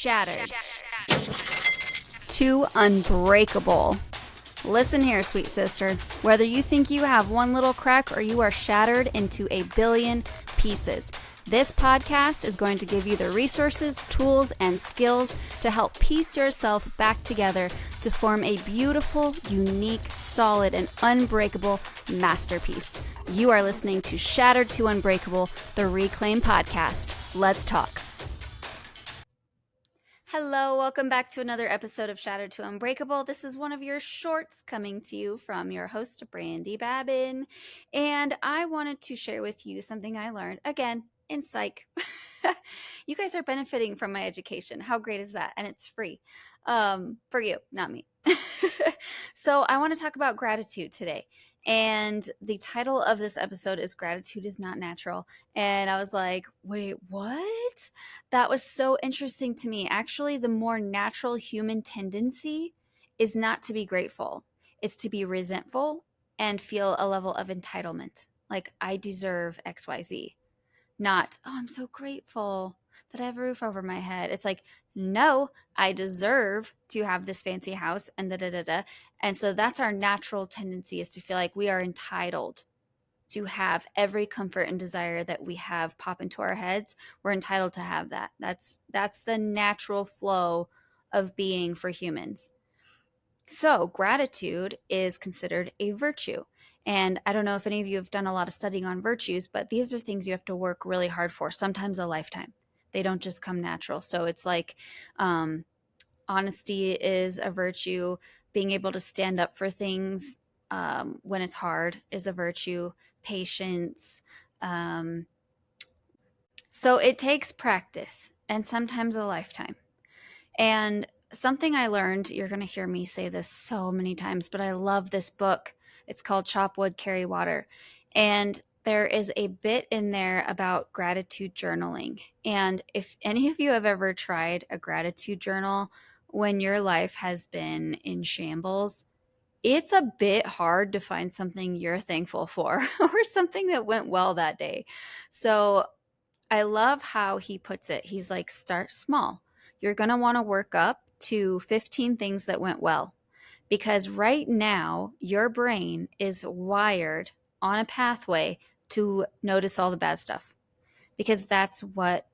shattered to unbreakable. Listen here, sweet sister. Whether you think you have one little crack or you are shattered into a billion pieces, this podcast is going to give you the resources, tools, and skills to help piece yourself back together to form a beautiful, unique, solid, and unbreakable masterpiece. You are listening to Shattered to Unbreakable, the Reclaim Podcast. Let's talk. Hello, welcome back to another episode of Shattered to Unbreakable. This is one of your shorts coming to you from your host, Brandi Babin. And I wanted to share with you something I learned, again, in psych. You guys are benefiting from my education. How great is that? And it's free for you, not me. So I want to talk about gratitude today. And the title of this episode is Gratitude is Not Natural. And I was like, wait, what? That was so interesting to me. Actually, the more natural human tendency is not to be grateful. It's to be resentful and feel a level of entitlement. Like, I deserve XYZ. Not, oh, I'm so grateful that I have a roof over my head. It's like, no, I deserve to have this fancy house and da-da-da-da. And so that's our natural tendency, is to feel like we are entitled to have every comfort and desire that we have pop into our heads. We're entitled to have that. That's the natural flow of being for humans. So gratitude is considered a virtue. And I don't know if any of you have done a lot of studying on virtues, but these are things you have to work really hard for, sometimes a lifetime. They don't just come natural. So it's like honesty is a virtue. Being able to stand up for things when it's hard is a virtue. Patience. So it takes practice and sometimes a lifetime. And something I learned, you're going to hear me say this so many times, but I love this book. It's called Chop Wood, Carry Water. And there is a bit in there about gratitude journaling. And if any of you have ever tried a gratitude journal when your life has been in shambles, it's a bit hard to find something you're thankful for or something that went well that day. So I love how he puts it. He's like, start small. You're going to want to work up to 15 things that went well, because right now your brain is wired on a pathway to notice all the bad stuff, because that's what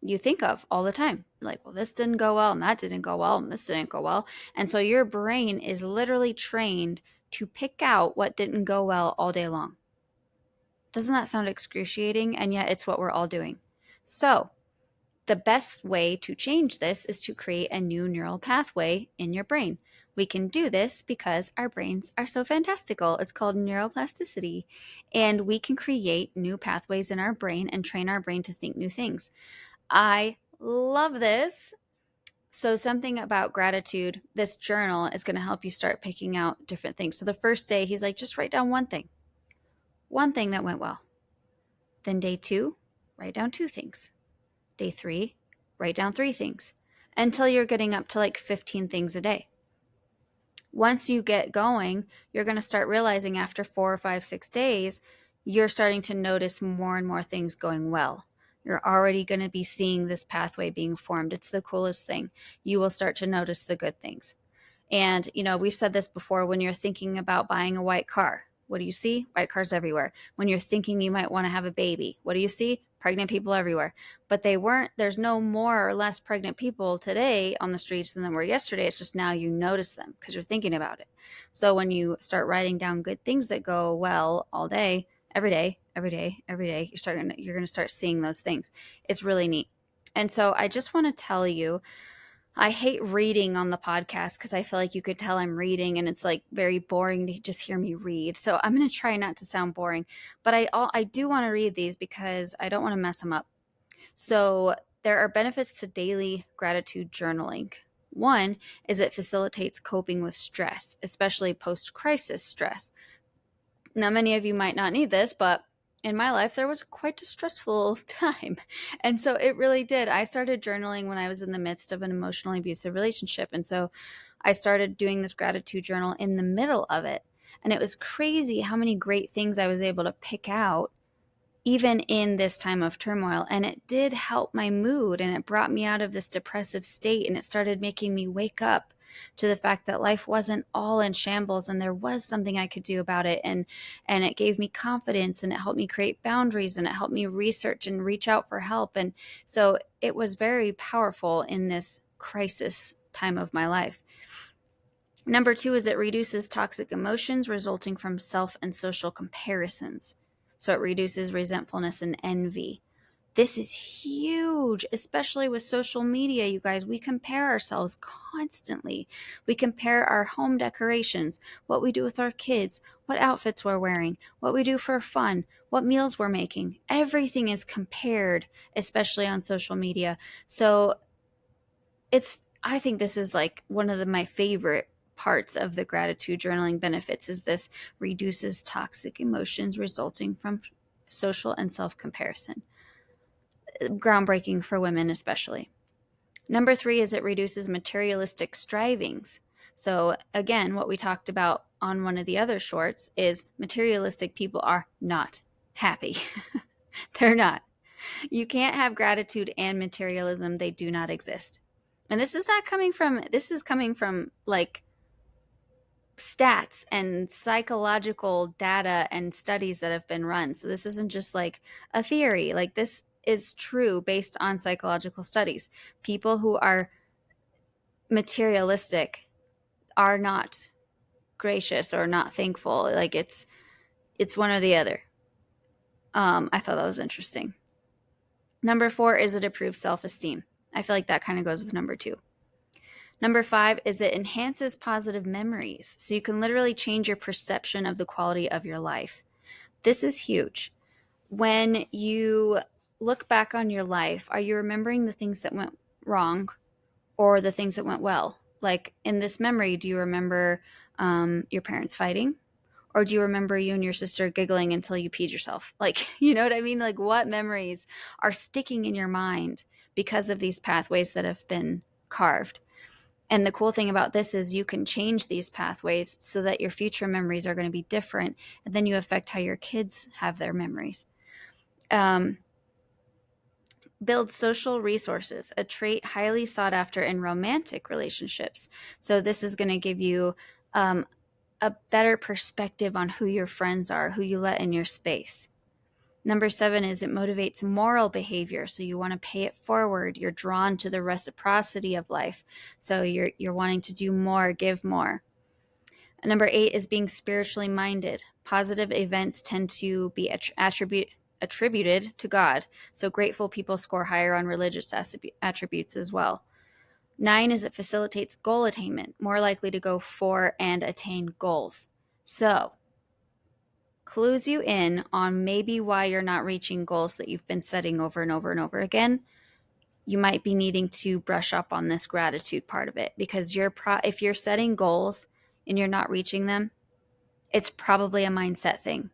you think of all the time. Like, well, this didn't go well, and that didn't go well, and this didn't go well. And so your brain is literally trained to pick out what didn't go well all day long. Doesn't that sound excruciating? And yet it's what we're all doing. So the best way to change this is to create a new neural pathway in your brain. We can do this because our brains are so fantastical. It's called neuroplasticity. And we can create new pathways in our brain and train our brain to think new things. I love this. So something about gratitude, this journal is going to help you start picking out different things. So the first day, he's like, just write down one thing that went well. Then day 2, write down 2 things. Day 3, write down 3 things, until you're getting up to like 15 things a day. Once you get going, you're going to start realizing after 4 or 5, 6 days, you're starting to notice more and more things going well. You're already going to be seeing this pathway being formed. It's the coolest thing. You will start to notice the good things. And, we've said this before, when you're thinking about buying a white car, what do you see? White cars everywhere. When you're thinking you might want to have a baby, what do you see? Pregnant people everywhere. But there's no more or less pregnant people today on the streets than there were yesterday. It's just now you notice them because you're thinking about it. So when you start writing down good things that go well all day, every day, you're going to start seeing those things. It's really neat. And so I just want to tell you, I hate reading on the podcast because I feel like you could tell I'm reading and it's like very boring to just hear me read. So I'm going to try not to sound boring, but I do want to read these because I don't want to mess them up. So there are benefits to daily gratitude journaling. One is it facilitates coping with stress, especially post-crisis stress. Now, many of you might not need this, but in my life, there was quite a stressful time. And so it really did. I started journaling when I was in the midst of an emotionally abusive relationship. And so I started doing this gratitude journal in the middle of it. And it was crazy how many great things I was able to pick out even in this time of turmoil. And it did help my mood, and it brought me out of this depressive state, and it started making me wake up to the fact that life wasn't all in shambles and there was something I could do about it. And it gave me confidence, and it helped me create boundaries, and it helped me research and reach out for help. And so it was very powerful in this crisis time of my life. Number 2 is it reduces toxic emotions resulting from self and social comparisons. So it reduces resentfulness and envy. This is huge, especially with social media, you guys. We compare ourselves constantly. We compare our home decorations, what we do with our kids, what outfits we're wearing, what we do for fun, what meals we're making. Everything is compared, especially on social media. So I think this is like one of my favorite parts of the gratitude journaling benefits is this reduces toxic emotions resulting from social and self-comparison. Groundbreaking for women especially. Number 3 is it reduces materialistic strivings. So again, what we talked about on one of the other shorts is materialistic people are not happy. They're not. You can't have gratitude and materialism. They do not exist. And this is coming from like stats and psychological data and studies that have been run. So this isn't just like a theory. Like this is true based on psychological studies. People who are materialistic are not gracious or not thankful. Like it's one or the other. I thought that was interesting. Number 4 is it improves self-esteem. I feel like that kind of goes with number 2. Number 5 is it enhances positive memories. So you can literally change your perception of the quality of your life. This is huge. When you look back on your life, are you remembering the things that went wrong or the things that went well? Like in this memory, do you remember your parents fighting? Or do you remember you and your sister giggling until you peed yourself? Like, you know what I mean? Like what memories are sticking in your mind because of these pathways that have been carved? And the cool thing about this is you can change these pathways so that your future memories are going to be different. And then you affect how your kids have their memories. Build social resources, a trait highly sought after in romantic relationships. So this is going to give you a better perspective on who your friends are, who you let in your space. Number 7 is it motivates moral behavior. So you want to pay it forward. You're drawn to the reciprocity of life. So you're wanting to do more, give more. And number 8 is being spiritually minded. Positive events tend to be attributed to God. So grateful people score higher on religious attributes as well. 9 is it facilitates goal attainment, more likely to go for and attain goals. So clues you in on maybe why you're not reaching goals that you've been setting over and over and over again. You might be needing to brush up on this gratitude part of it, because if you're setting goals and you're not reaching them, it's probably a mindset thing.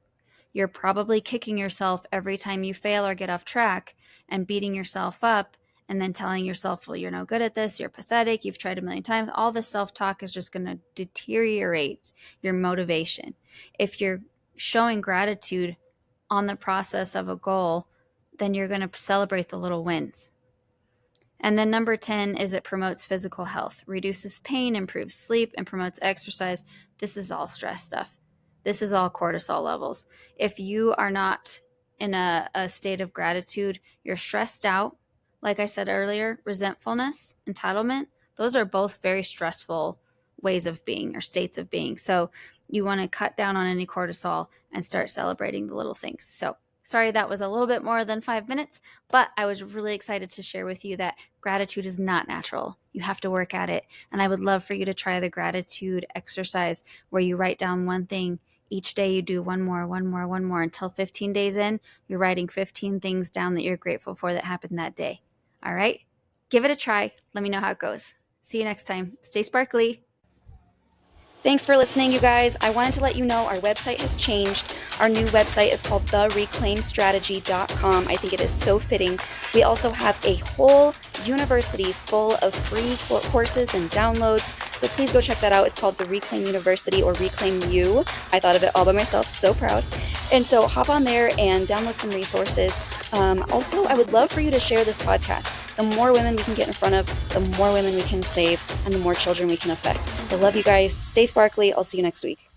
You're probably kicking yourself every time you fail or get off track and beating yourself up and then telling yourself, well, you're no good at this, you're pathetic, you've tried a million times. All this self-talk is just going to deteriorate your motivation. If you're showing gratitude on the process of a goal, then you're going to celebrate the little wins. And then number 10 is it promotes physical health, reduces pain, improves sleep, and promotes exercise. This is all stress stuff. This is all cortisol levels. If you are not in a state of gratitude, you're stressed out. Like I said earlier, resentfulness, entitlement, those are both very stressful ways of being or states of being. So you want to cut down on any cortisol and start celebrating the little things. So sorry, that was a little bit more than 5 minutes, but I was really excited to share with you that gratitude is not natural. You have to work at it. And I would love for you to try the gratitude exercise where you write down one thing. Each day you do one more until 15 days in, you're writing 15 things down that you're grateful for that happened that day. All right? Give it a try. Let me know how it goes. See you next time. Stay sparkly. Thanks for listening, you guys. I wanted to let you know our website has changed. Our new website is called thereclaimstrategy.com. I think it is so fitting. We also have a whole university full of free courses and downloads. So please go check that out. It's called The Reclaim University, or Reclaim You. I thought of it all by myself. So proud. And so hop on there and download some resources. Also, I would love for you to share this podcast. The more women we can get in front of, the more women we can save, and the more children we can affect. I love you guys. Stay sparkly. I'll see you next week.